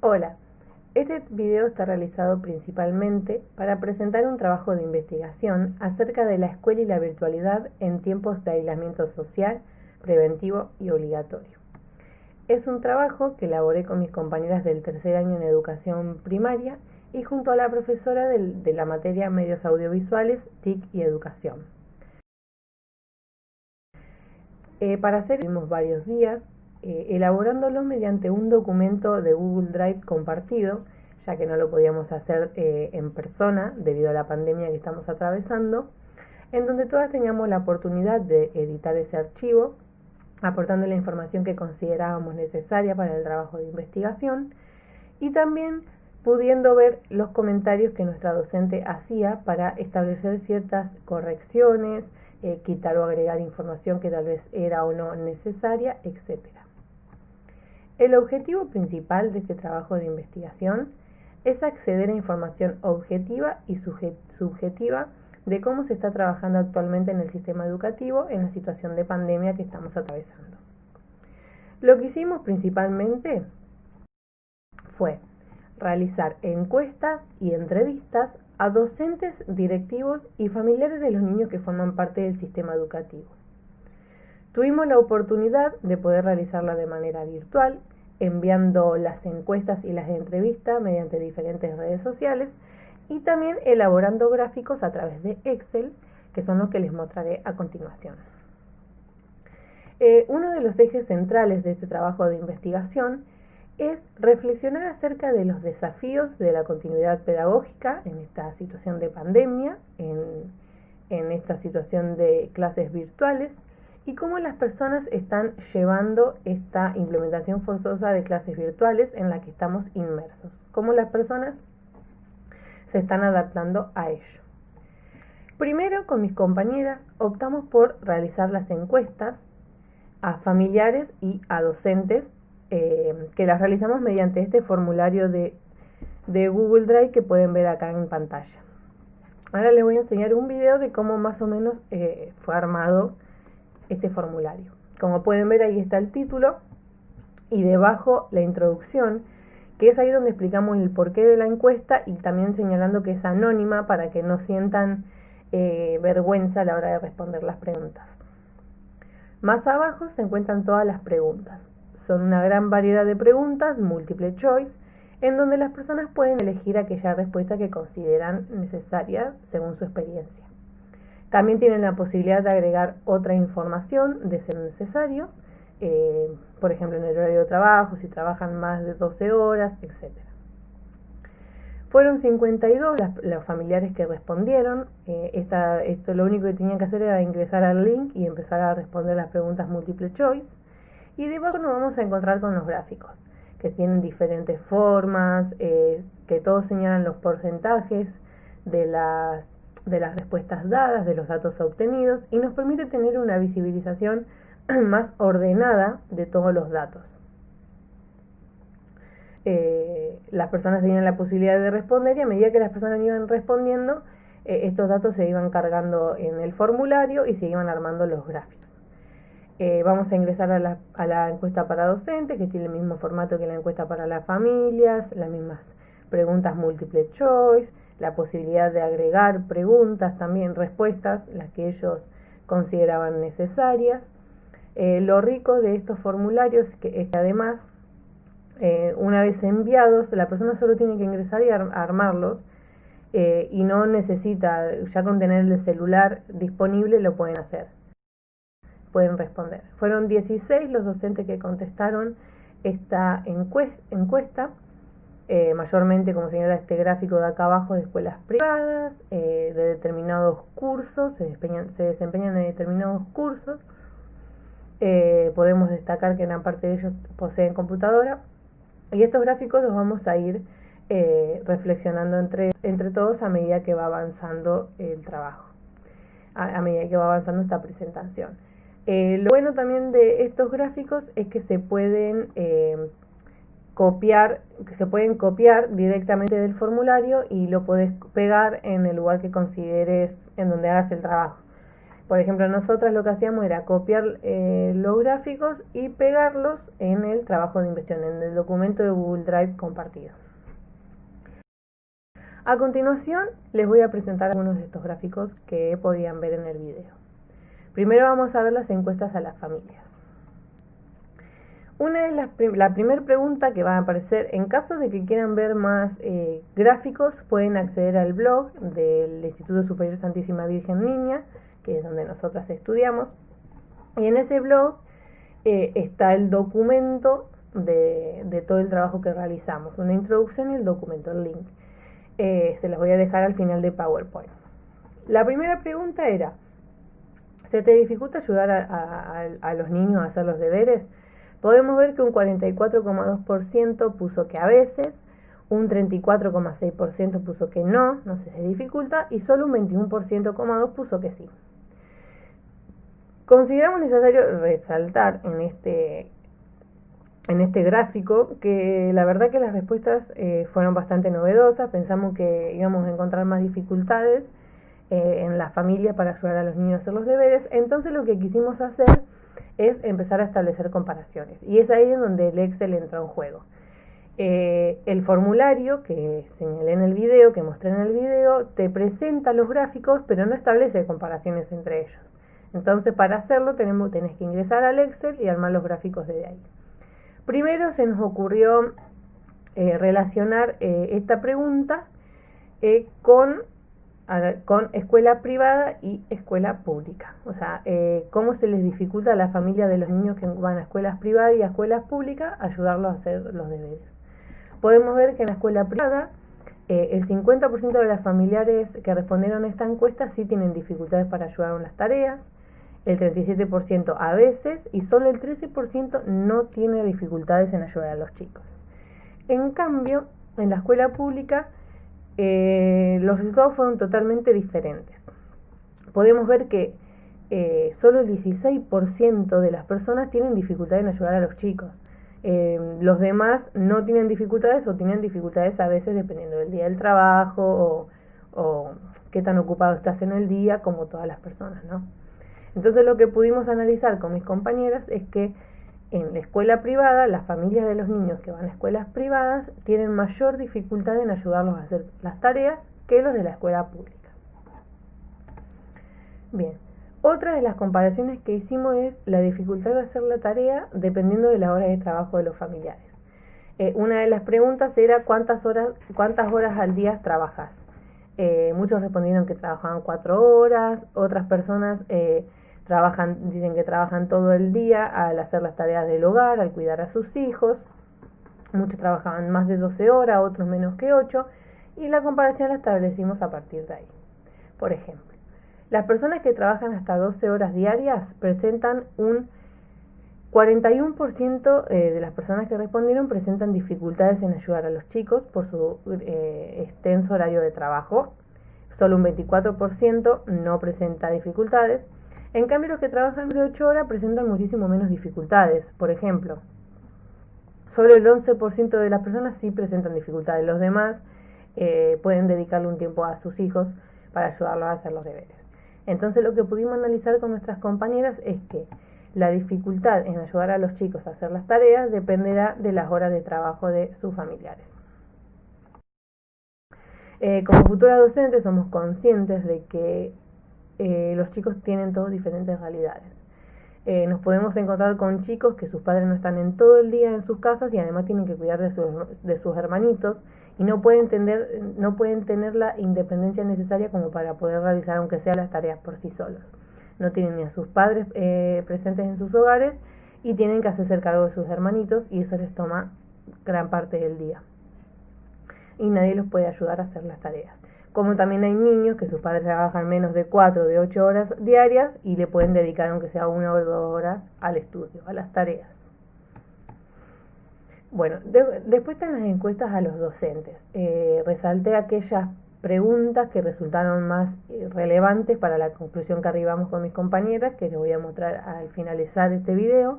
Hola, este video está realizado principalmente para presentar un trabajo de investigación acerca de la escuela y la virtualidad en tiempos de aislamiento social, preventivo y obligatorio. Es un trabajo que elaboré con mis compañeras del tercer año en educación primaria y junto a la profesora de la materia medios audiovisuales, TIC y educación. Para hacer tuvimos varios días elaborándolo mediante un documento de Google Drive compartido, ya que no lo podíamos hacer en persona debido a la pandemia que estamos atravesando, en donde todas teníamos la oportunidad de editar ese archivo, aportando la información que considerábamos necesaria para el trabajo de investigación y también pudiendo ver los comentarios que nuestra docente hacía para establecer ciertas correcciones, quitar o agregar información que tal vez era o no necesaria, etc. El objetivo principal de este trabajo de investigación es acceder a información objetiva y subjetiva de cómo se está trabajando actualmente en el sistema educativo en la situación de pandemia que estamos atravesando. Lo que hicimos principalmente fue realizar encuestas y entrevistas a docentes, directivos y familiares de los niños que forman parte del sistema educativo. Tuvimos la oportunidad de poder realizarla de manera virtual, enviando las encuestas y las entrevistas mediante diferentes redes sociales y también elaborando gráficos a través de Excel, que son los que les mostraré a continuación. Uno de los ejes centrales de este trabajo de investigación es reflexionar acerca de los desafíos de la continuidad pedagógica en esta situación de pandemia, en esta situación de clases virtuales, y cómo las personas están llevando esta implementación forzosa de clases virtuales en la que estamos inmersos, cómo las personas se están adaptando a ello. Primero, con mis compañeras, optamos por realizar las encuestas a familiares y a docentes, que las realizamos mediante este formulario de Google Drive que pueden ver acá en pantalla. Ahora les voy a enseñar un video de cómo más o menos fue armado este formulario. Como pueden ver, ahí está el título y debajo la introducción, que es ahí donde explicamos el porqué de la encuesta y también señalando que es anónima para que no sientan vergüenza a la hora de responder las preguntas. Más abajo se encuentran todas las preguntas. Son una gran variedad de preguntas, multiple choice, en donde las personas pueden elegir aquella respuesta que consideran necesaria según su experiencia. También tienen la posibilidad de agregar otra información de ser necesario, por ejemplo en el horario de trabajo, si trabajan más de 12 horas, etc. Fueron 52 los familiares que respondieron. Esto lo único que tenían que hacer era ingresar al link y empezar a responder las preguntas multiple choice. Y debajo nos vamos a encontrar con los gráficos, que tienen diferentes formas, que todos señalan los porcentajes de las respuestas dadas, de los datos obtenidos, y nos permite tener una visibilización más ordenada de todos los datos. Las personas tenían la posibilidad de responder y a medida que las personas iban respondiendo, estos datos se iban cargando en el formulario y se iban armando los gráficos. Vamos a ingresar a la encuesta para docentes, que tiene el mismo formato que la encuesta para las familias, las mismas preguntas multiple choice, la posibilidad de agregar preguntas, también respuestas, las que ellos consideraban necesarias. Lo rico de estos formularios es que además, una vez enviados, la persona solo tiene que ingresar y armarlos, y no necesita, ya con tener el celular disponible lo pueden hacer, pueden responder. Fueron 16 los docentes que contestaron esta encuesta, mayormente, como señala este gráfico de acá abajo, de escuelas privadas, de determinados cursos, se desempeñan en determinados cursos. Podemos destacar que gran parte de ellos poseen computadora, y estos gráficos los vamos a ir reflexionando entre todos a medida que va avanzando el trabajo, a medida que va avanzando esta presentación. Lo bueno también de estos gráficos es que se pueden copiar directamente del formulario y lo podés pegar en el lugar que consideres en donde hagas el trabajo. Por ejemplo, nosotras lo que hacíamos era copiar los gráficos y pegarlos en el trabajo de investigación, en el documento de Google Drive compartido. A continuación, les voy a presentar algunos de estos gráficos que podían ver en el video. Primero vamos a ver las encuestas a las familias. La primera pregunta que va a aparecer, en caso de que quieran ver más gráficos, pueden acceder al blog del Instituto Superior Santísima Virgen Niña, que es donde nosotras estudiamos, y en ese blog está el documento de todo el trabajo que realizamos, una introducción y el documento, el link. Se los voy a dejar al final de PowerPoint. La primera pregunta era, ¿se te dificulta ayudar a los niños a hacer los deberes? Podemos ver que un 44,2% puso que a veces, un 34,6% puso que no se dificulta, y solo un 21,2% puso que sí. Consideramos necesario resaltar en este gráfico que la verdad que las respuestas fueron bastante novedosas. Pensamos que íbamos a encontrar más dificultades en la familia para ayudar a los niños a hacer los deberes. Entonces lo que quisimos hacer es empezar a establecer comparaciones, y es ahí en donde el Excel entra en juego. El formulario que señalé en el video, que mostré en el video, te presenta los gráficos, pero no establece comparaciones entre ellos. Entonces, para hacerlo tenés que ingresar al Excel y armar los gráficos desde ahí. Primero se nos ocurrió relacionar esta pregunta con escuela privada y escuela pública. O sea, cómo se les dificulta a la familia de los niños que van a escuelas privadas y a escuelas públicas ayudarlos a hacer los deberes. Podemos ver que en la escuela privada el 50% de las familiares que respondieron a esta encuesta sí tienen dificultades para ayudar en las tareas, el 37% a veces, y solo el 13% no tiene dificultades en ayudar a los chicos. En cambio, en la escuela pública los resultados fueron totalmente diferentes. Podemos ver que solo el 16% de las personas tienen dificultades en ayudar a los chicos. Los demás no tienen dificultades, o tienen dificultades a veces dependiendo del día del trabajo o qué tan ocupado estás en el día, como todas las personas, ¿no? Entonces lo que pudimos analizar con mis compañeras es que en la escuela privada, las familias de los niños que van a escuelas privadas tienen mayor dificultad en ayudarlos a hacer las tareas que los de la escuela pública. Bien, otra de las comparaciones que hicimos es la dificultad de hacer la tarea dependiendo de la hora de trabajo de los familiares. Una de las preguntas era ¿cuántas horas al día trabajas? Muchos respondieron que trabajaban 4 horas, otras personas dicen que trabajan todo el día al hacer las tareas del hogar, al cuidar a sus hijos. Muchos trabajaban más de 12 horas, otros menos que 8, y la comparación la establecimos a partir de ahí. Por ejemplo, las personas que trabajan hasta 12 horas diarias presentan un 41% de las personas que respondieron presentan dificultades en ayudar a los chicos por su extenso horario de trabajo. Solo un 24% no presenta dificultades. En cambio, los que trabajan de 8 horas presentan muchísimo menos dificultades. Por ejemplo, solo el 11% de las personas sí presentan dificultades. Los demás pueden dedicarle un tiempo a sus hijos para ayudarlos a hacer los deberes. Entonces, lo que pudimos analizar con nuestras compañeras es que la dificultad en ayudar a los chicos a hacer las tareas dependerá de las horas de trabajo de sus familiares. Como futuras docentes somos conscientes de que los chicos tienen todos diferentes realidades. Nos podemos encontrar con chicos que sus padres no están en todo el día en sus casas y además tienen que cuidar de sus hermanitos y no pueden tener la independencia necesaria como para poder realizar aunque sea las tareas por sí solos. No tienen ni a sus padres presentes en sus hogares y tienen que hacerse cargo de sus hermanitos, y eso les toma gran parte del día. Y nadie los puede ayudar a hacer las tareas. Como también hay niños que sus padres trabajan menos de 4 o de 8 horas diarias y le pueden dedicar aunque sea 1 o 2 horas al estudio, a las tareas. Bueno, después están las encuestas a los docentes. Resalté aquellas preguntas que resultaron más relevantes para la conclusión que arribamos con mis compañeras, que les voy a mostrar al finalizar este video,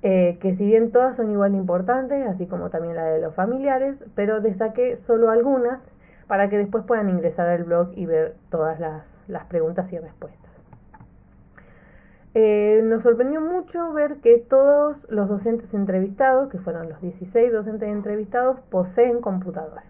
que si bien todas son igual de importantes, así como también la de los familiares, pero destaqué solo algunas para que después puedan ingresar al blog y ver todas las preguntas y respuestas. Nos sorprendió mucho ver que todos los docentes entrevistados, que fueron los 16 docentes entrevistados, poseen computadoras.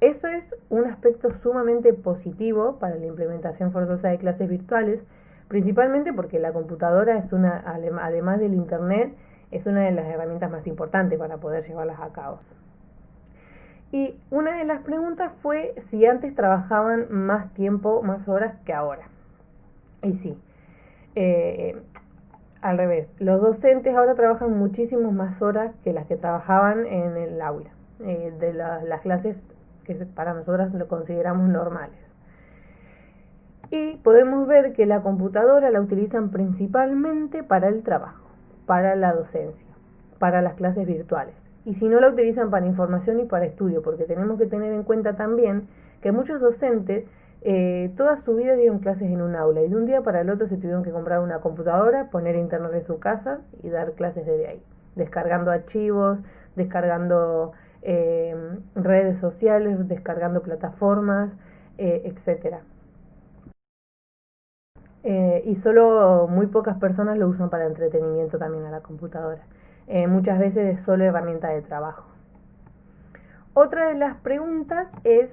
Eso es un aspecto sumamente positivo para la implementación forzosa de clases virtuales, principalmente porque la computadora es además del internet, es una de las herramientas más importantes para poder llevarlas a cabo. Y una de las preguntas fue si antes trabajaban más tiempo, más horas que ahora. Y sí, al revés, los docentes ahora trabajan muchísimas más horas que las que trabajaban en el aula, de las clases que para nosotras lo consideramos normales. Y podemos ver que la computadora la utilizan principalmente para el trabajo, para la docencia, para las clases virtuales. Y si no la utilizan para información y para estudio, porque tenemos que tener en cuenta también que muchos docentes toda su vida dieron clases en un aula y de un día para el otro se tuvieron que comprar una computadora, poner internet en su casa y dar clases desde ahí, descargando archivos, descargando redes sociales, descargando plataformas, etcétera. Y solo muy pocas personas lo usan para entretenimiento también a la computadora. Muchas veces es solo herramienta de trabajo. Otra de las preguntas es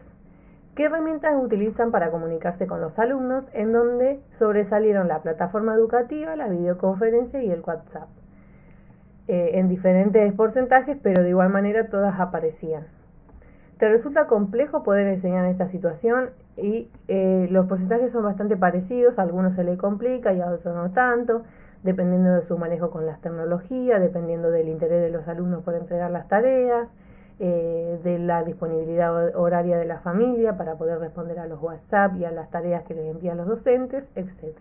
¿qué herramientas utilizan para comunicarse con los alumnos? En donde sobresalieron la plataforma educativa, la videoconferencia y el WhatsApp. En diferentes porcentajes, pero de igual manera todas aparecían. ¿Te resulta complejo poder enseñar en esta situación? Y los porcentajes son bastante parecidos, a algunos se les complica y a otros no tanto, dependiendo de su manejo con las tecnologías, dependiendo del interés de los alumnos por entregar las tareas, de la disponibilidad horaria de la familia para poder responder a los WhatsApp y a las tareas que les envían los docentes, etc.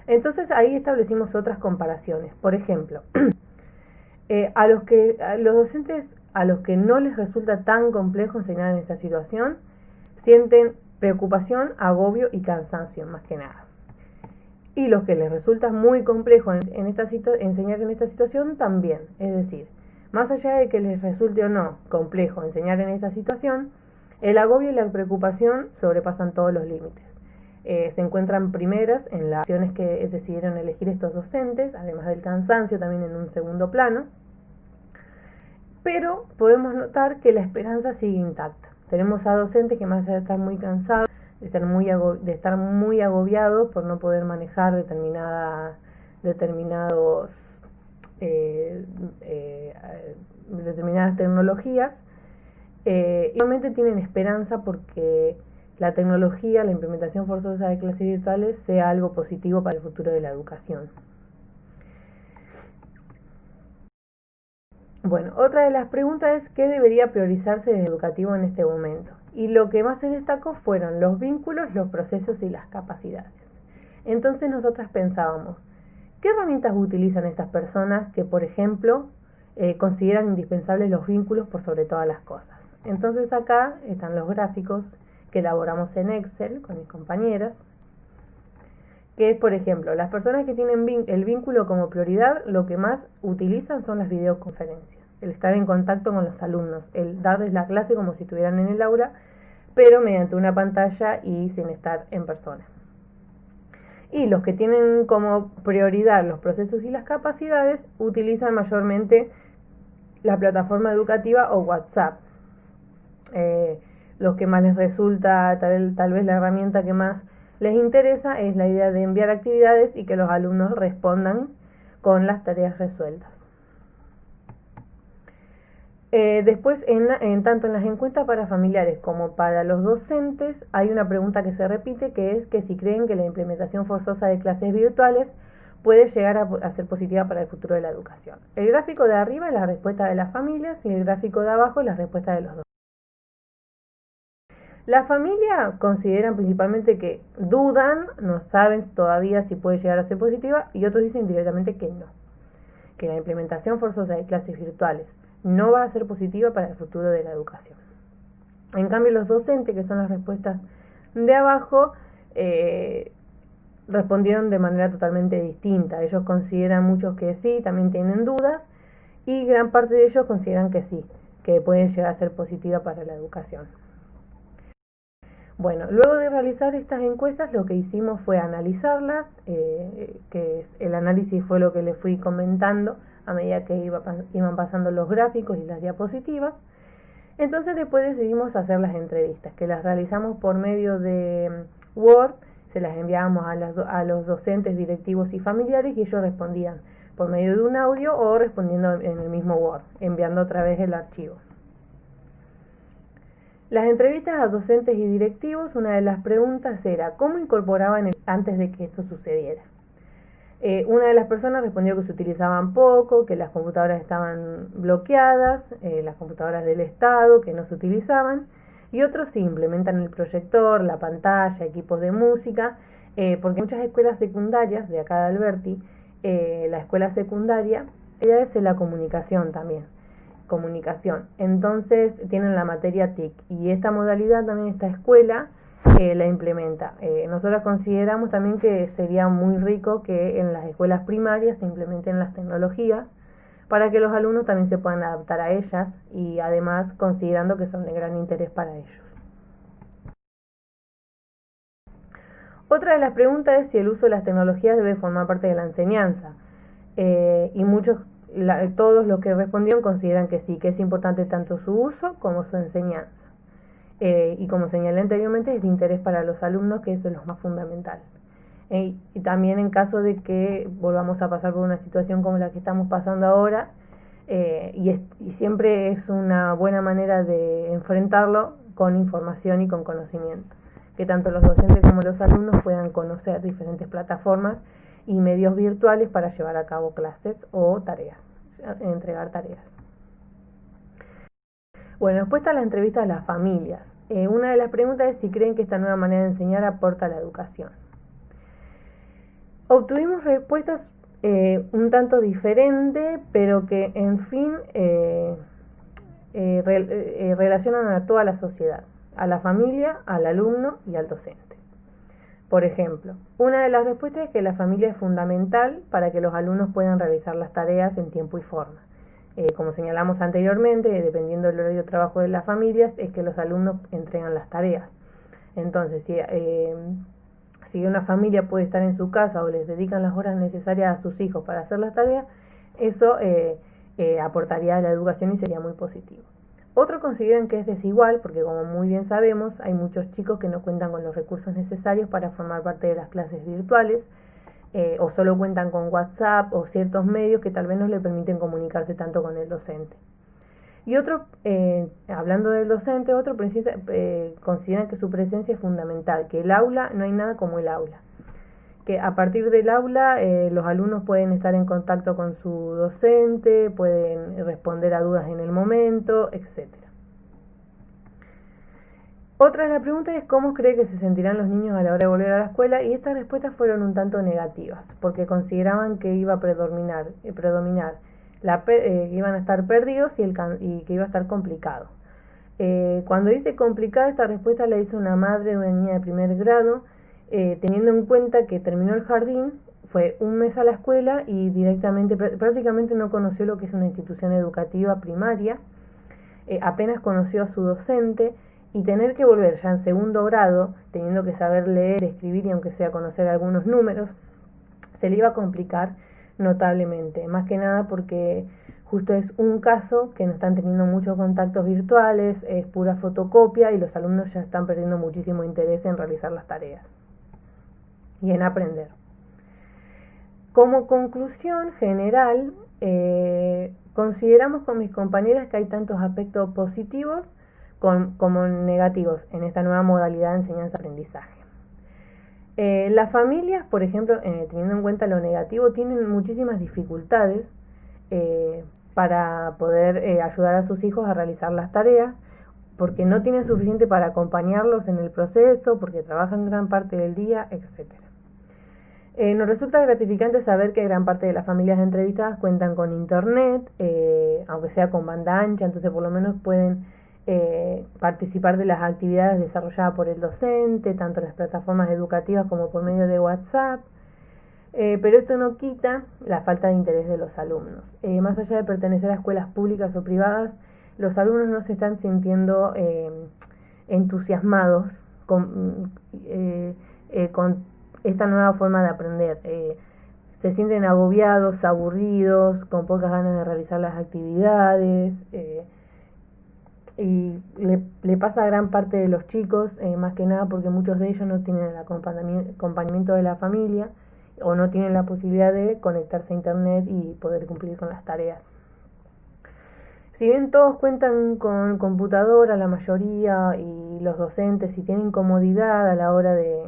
Entonces ahí establecimos otras comparaciones. Por ejemplo, a los docentes a los que no les resulta tan complejo enseñar en esta situación, sienten preocupación, agobio y cansancio, más que nada. Y los que les resulta muy complejo enseñar en esta situación también, es decir, más allá de que les resulte o no complejo enseñar en esta situación, el agobio y la preocupación sobrepasan todos los límites. Se encuentran primeras en las acciones que decidieron elegir estos docentes, además del cansancio también en un segundo plano, pero podemos notar que la esperanza sigue intacta. Tenemos a docentes que más allá de estar muy cansados, de estar muy agobiados por no poder manejar determinadas tecnologías, igualmente tienen esperanza porque la tecnología, la implementación forzosa de clases virtuales sea algo positivo para el futuro de la educación. Bueno, otra de las preguntas es ¿qué debería priorizarse desde educativo en este momento? Y lo que más se destacó fueron los vínculos, los procesos y las capacidades. Entonces nosotras pensábamos, ¿qué herramientas utilizan estas personas que, por ejemplo, consideran indispensables los vínculos por sobre todas las cosas? Entonces acá están los gráficos que elaboramos en Excel con mis compañeras, que es, por ejemplo, las personas que tienen el vínculo como prioridad, lo que más utilizan son las videoconferencias, el estar en contacto con los alumnos, el darles la clase como si estuvieran en el aula, pero mediante una pantalla y sin estar en persona. Y los que tienen como prioridad los procesos y las capacidades, utilizan mayormente la plataforma educativa o WhatsApp. Los que más les resulta, tal vez la herramienta que más les interesa es la idea de enviar actividades y que los alumnos respondan con las tareas resueltas. Después, tanto en las encuestas para familiares como para los docentes, hay una pregunta que se repite, que es que si creen que la implementación forzosa de clases virtuales puede llegar a ser positiva para el futuro de la educación. El gráfico de arriba es la respuesta de las familias y el gráfico de abajo es la respuesta de los docentes. La familia consideran principalmente que dudan, no saben todavía si puede llegar a ser positiva, y otros dicen directamente que no, que la implementación forzosa de clases virtuales no va a ser positiva para el futuro de la educación. En cambio, los docentes, que son las respuestas de abajo, respondieron de manera totalmente distinta. Ellos consideran muchos que sí, también tienen dudas, y gran parte de ellos consideran que sí, que pueden llegar a ser positiva para la educación. Bueno, luego de realizar estas encuestas, lo que hicimos fue analizarlas, que el análisis fue lo que les fui comentando a medida que iban pasando los gráficos y las diapositivas. Entonces después decidimos hacer las entrevistas, que las realizamos por medio de Word, se las enviábamos a los docentes, directivos y familiares y ellos respondían por medio de un audio o respondiendo en el mismo Word, enviando otra vez el archivo. Las entrevistas a docentes y directivos, una de las preguntas era ¿cómo incorporaban antes de que esto sucediera? Una de las personas respondió que se utilizaban poco, que las computadoras estaban bloqueadas, las computadoras del Estado, que no se utilizaban, y otros sí implementan el proyector, la pantalla, equipos de música, porque muchas escuelas secundarias de acá de Alberti, la escuela secundaria, es la comunicación también. Entonces tienen la materia TIC y esta modalidad también esta escuela la implementa. Nosotros consideramos también que sería muy rico que en las escuelas primarias se implementen las tecnologías para que los alumnos también se puedan adaptar a ellas y además considerando que son de gran interés para ellos. Otra de las preguntas es si el uso de las tecnologías debe formar parte de la enseñanza y todos los que respondieron consideran que sí, que es importante tanto su uso como su enseñanza. Y como señalé anteriormente, es de interés para los alumnos, que eso es lo más fundamental. Y también en caso de que volvamos a pasar por una situación como la que estamos pasando ahora, y siempre es una buena manera de enfrentarlo con información y con conocimiento, que tanto los docentes como los alumnos puedan conocer diferentes plataformas y medios virtuales para llevar a cabo clases o tareas, entregar tareas. Bueno, después está la entrevista a las familias. Una de las preguntas es si creen que esta nueva manera de enseñar aporta a la educación. Obtuvimos respuestas un tanto diferentes, pero que en fin relacionan a toda la sociedad, a la familia, al alumno y al docente. Por ejemplo, una de las respuestas es que la familia es fundamental para que los alumnos puedan realizar las tareas en tiempo y forma. Como señalamos anteriormente, dependiendo del horario de trabajo de las familias, es que los alumnos entregan las tareas. Entonces, si una familia puede estar en su casa o les dedican las horas necesarias a sus hijos para hacer las tareas, eso aportaría a la educación y sería muy positivo. Otros consideran que es desigual porque, como muy bien sabemos, hay muchos chicos que no cuentan con los recursos necesarios para formar parte de las clases virtuales, o solo cuentan con WhatsApp o ciertos medios que tal vez no le permiten comunicarse tanto con el docente. Y otros, hablando del docente, otros consideran que su presencia es fundamental, que el aula, no hay nada como el aula, que a partir del aula los alumnos pueden estar en contacto con su docente, pueden responder a dudas en el momento, etc. Otra de las preguntas es cómo cree que se sentirán los niños a la hora de volver a la escuela, y estas respuestas fueron un tanto negativas, porque consideraban que iba a predominar que iban a estar perdidos y que iba a estar complicado. Cuando dice complicada, esta respuesta la hizo una madre de una niña de primer grado, teniendo en cuenta que terminó el jardín, fue un mes a la escuela y prácticamente no conoció lo que es una institución educativa primaria, apenas conoció a su docente, y tener que volver ya en segundo grado, teniendo que saber leer, escribir y aunque sea conocer algunos números, se le iba a complicar notablemente, más que nada porque justo es un caso que no están teniendo muchos contactos virtuales, es pura fotocopia y los alumnos ya están perdiendo muchísimo interés en realizar las tareas y en aprender. Como conclusión general, consideramos con mis compañeras que hay tantos aspectos positivos como negativos en esta nueva modalidad de enseñanza-aprendizaje. Las familias, por ejemplo, teniendo en cuenta lo negativo, tienen muchísimas dificultades para poder ayudar a sus hijos a realizar las tareas, porque no tienen suficiente para acompañarlos en el proceso, porque trabajan gran parte del día, etc. Nos resulta gratificante saber que gran parte de las familias entrevistadas cuentan con internet, aunque sea con banda ancha, entonces por lo menos pueden participar de las actividades desarrolladas por el docente, tanto en las plataformas educativas como por medio de WhatsApp, pero esto no quita la falta de interés de los alumnos. Más allá de pertenecer a escuelas públicas o privadas, los alumnos no se están sintiendo entusiasmados con esta nueva forma de aprender. Se sienten agobiados, aburridos, con pocas ganas de realizar las actividades, y le pasa a gran parte de los chicos, más que nada porque muchos de ellos no tienen el acompañamiento de la familia o no tienen la posibilidad de conectarse a internet y poder cumplir con las tareas. Si bien todos cuentan con computadora, la mayoría, y los docentes, si tienen comodidad a la hora de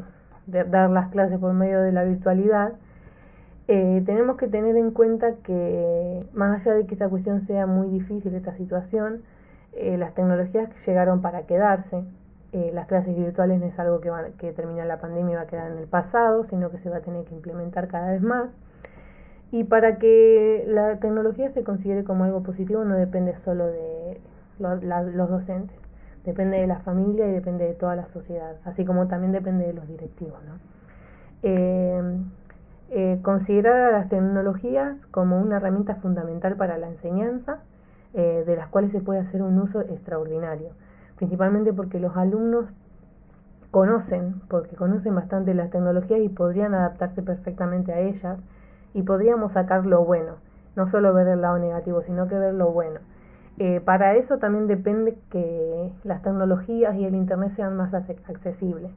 dar las clases por medio de la virtualidad, tenemos que tener en cuenta que, más allá de que esta cuestión sea muy difícil, esta situación, las tecnologías llegaron para quedarse. Las clases virtuales no es algo que termina la pandemia y va a quedar en el pasado, sino que se va a tener que implementar cada vez más. Y para que la tecnología se considere como algo positivo no depende solo de los docentes, depende de la familia y depende de toda la sociedad, así como también depende de los directivos, ¿no? Considerar a las tecnologías como una herramienta fundamental para la enseñanza, de las cuales se puede hacer un uso extraordinario, principalmente porque los alumnos conocen bastante las tecnologías y podrían adaptarse perfectamente a ellas, y podríamos sacar lo bueno, no solo ver el lado negativo, sino que ver lo bueno. Para eso también depende que las tecnologías y el internet sean más accesibles,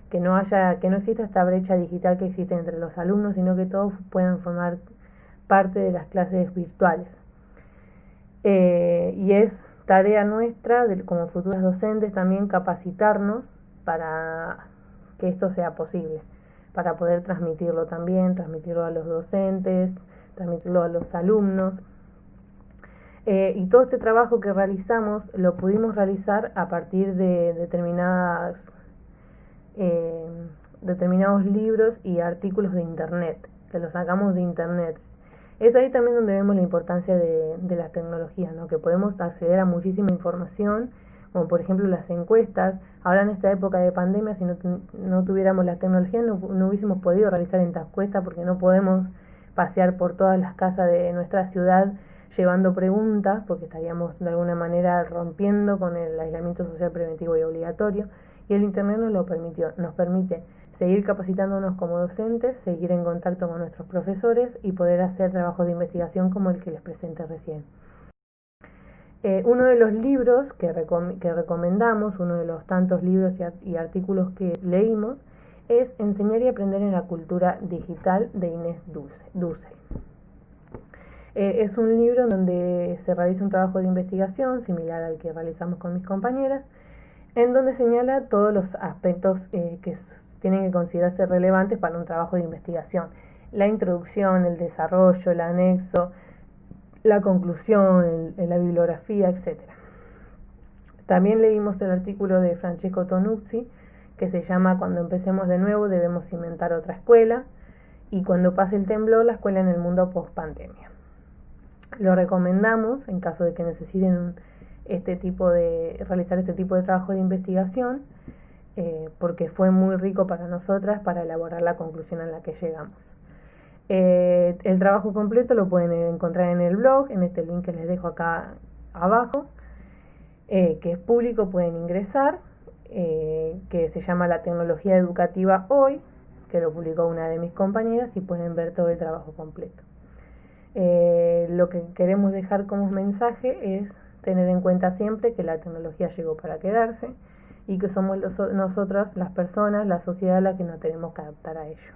que no exista esta brecha digital que existe entre los alumnos, sino que todos puedan formar parte de las clases virtuales. Y es tarea nuestra, como futuros docentes, también capacitarnos para que esto sea posible, para poder transmitirlo a los docentes, transmitirlo a los alumnos. Y todo este trabajo que realizamos lo pudimos realizar a partir de determinados libros y artículos de internet, que los sacamos de internet. Es ahí también donde vemos la importancia de las tecnologías, ¿no? Que podemos acceder a muchísima información, como por ejemplo las encuestas. Ahora en esta época de pandemia, si no tuviéramos la tecnología, no hubiésemos podido realizar esta encuesta, porque no podemos pasear por todas las casas de nuestra ciudad llevando preguntas, porque estaríamos de alguna manera rompiendo con el aislamiento social preventivo y obligatorio, y el internet nos permite seguir capacitándonos como docentes, seguir en contacto con nuestros profesores y poder hacer trabajos de investigación como el que les presenté recién. Uno de los libros que recomendamos, uno de los tantos libros y artículos que leímos, es Enseñar y aprender en la cultura digital, de Inés Dussel. Es un libro donde se realiza un trabajo de investigación similar al que realizamos con mis compañeras, en donde señala todos los aspectos que tienen que considerarse relevantes para un trabajo de investigación: la introducción, el desarrollo, el anexo, la conclusión, la bibliografía, etc. También leímos el artículo de Francesco Tonuzzi, que se llama Cuando empecemos de nuevo debemos inventar otra escuela, y Cuando pase el temblor, la escuela en el mundo post-pandemia. Lo recomendamos en caso de que necesiten realizar este tipo de trabajo de investigación, porque fue muy rico para nosotras para elaborar la conclusión a la que llegamos. El trabajo completo lo pueden encontrar en el blog, en este link que les dejo acá abajo, que es público, pueden ingresar, que se llama La tecnología educativa hoy, que lo publicó una de mis compañeras, y pueden ver todo el trabajo completo. Lo que queremos dejar como mensaje es tener en cuenta siempre que la tecnología llegó para quedarse y que somos nosotras, las personas, la sociedad, la que nos tenemos que adaptar a ello.